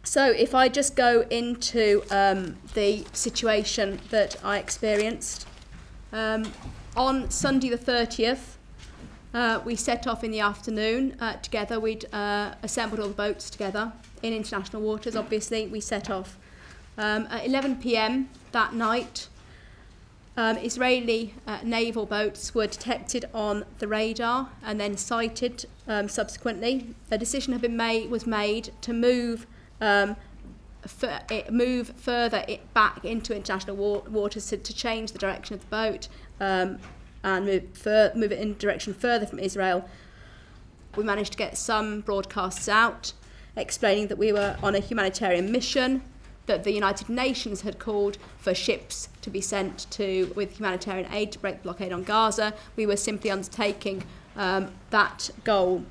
So if I just go into the situation that I experienced, on Sunday the 30th, we set off in the afternoon together. We'd assembled all the boats together in international waters, obviously. We set off at 11 p.m. that night. Israeli naval boats were detected on the radar and then sighted subsequently. A decision was made to move further back into international waters to change the direction of the boat and move it in direction further from Israel. We managed to get some broadcasts out explaining that we were on a humanitarian mission, that the United Nations had called for ships to be sent with humanitarian aid to break the blockade on Gaza. We were simply undertaking that goal.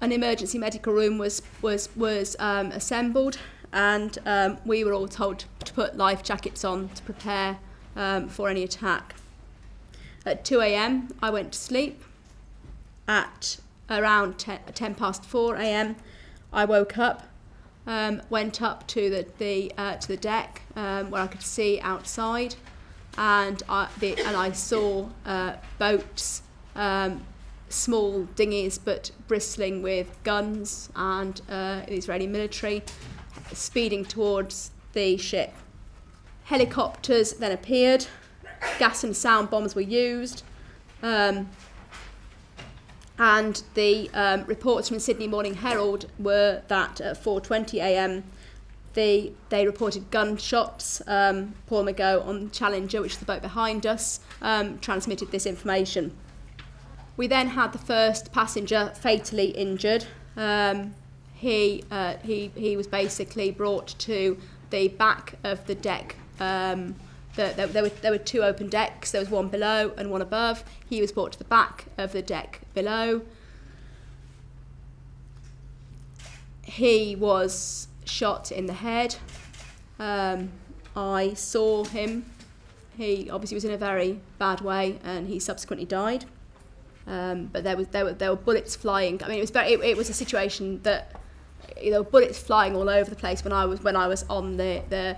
An emergency medical room was assembled, and we were all told to put life jackets on to prepare for any attack. At 2 a.m. I went to sleep. At around 10 past 4 a.m. I woke up, went up to the deck where I could see outside, and I saw boats, small dinghies but bristling with guns, and the Israeli military speeding towards the ship. Helicopters then appeared, gas and sound bombs were used, and the reports from the Sydney Morning Herald were that at 4:20 a.m. they reported gunshots. Paul McGough on Challenger, which is the boat behind us, transmitted this information. We then had the first passenger fatally injured. He was basically brought to the back of the deck. There were two open decks. There was one below and one above. He was brought to the back of the deck below. He was shot in the head. I saw him. He obviously was in a very bad way, and he subsequently died. But there were bullets flying. I mean, it was a situation that there were bullets flying all over the place when I was on the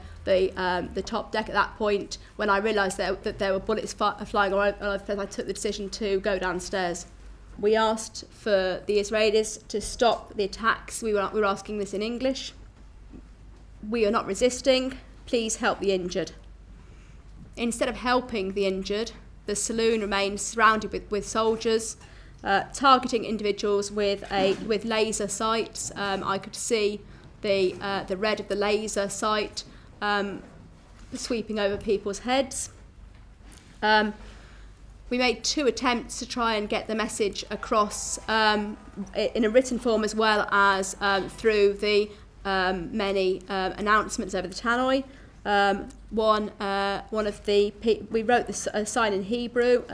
top deck at that point. When I realised that there were bullets flying all over the place, I took the decision to go downstairs. We asked for the Israelis to stop the attacks. We were asking this in English. We are not resisting. Please help the injured. Instead of helping the injured, the saloon remained surrounded with soldiers, targeting individuals with laser sights. I could see the red of the laser sight sweeping over people's heads. We made 2 attempts to try and get the message across in a written form, as well as through the many announcements over the tannoy. We wrote a sign in Hebrew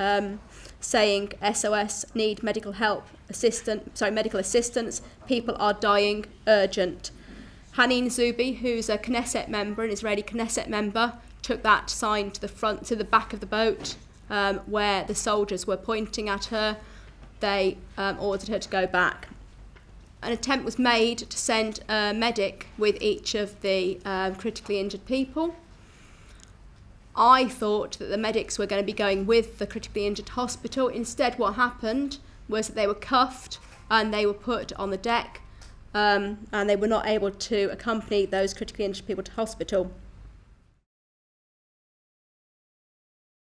saying SOS, need medical assistance, people are dying, urgent. Hanin Zubi, who's a Knesset member, an Israeli Knesset member, took that sign to the back of the boat where the soldiers were pointing at her. They ordered her to go back. An attempt was made to send a medic with each of the critically injured people. I thought that the medics were going to be going with the critically injured hospital. Instead, what happened was that they were cuffed and they were put on the deck, and they were not able to accompany those critically injured people to hospital.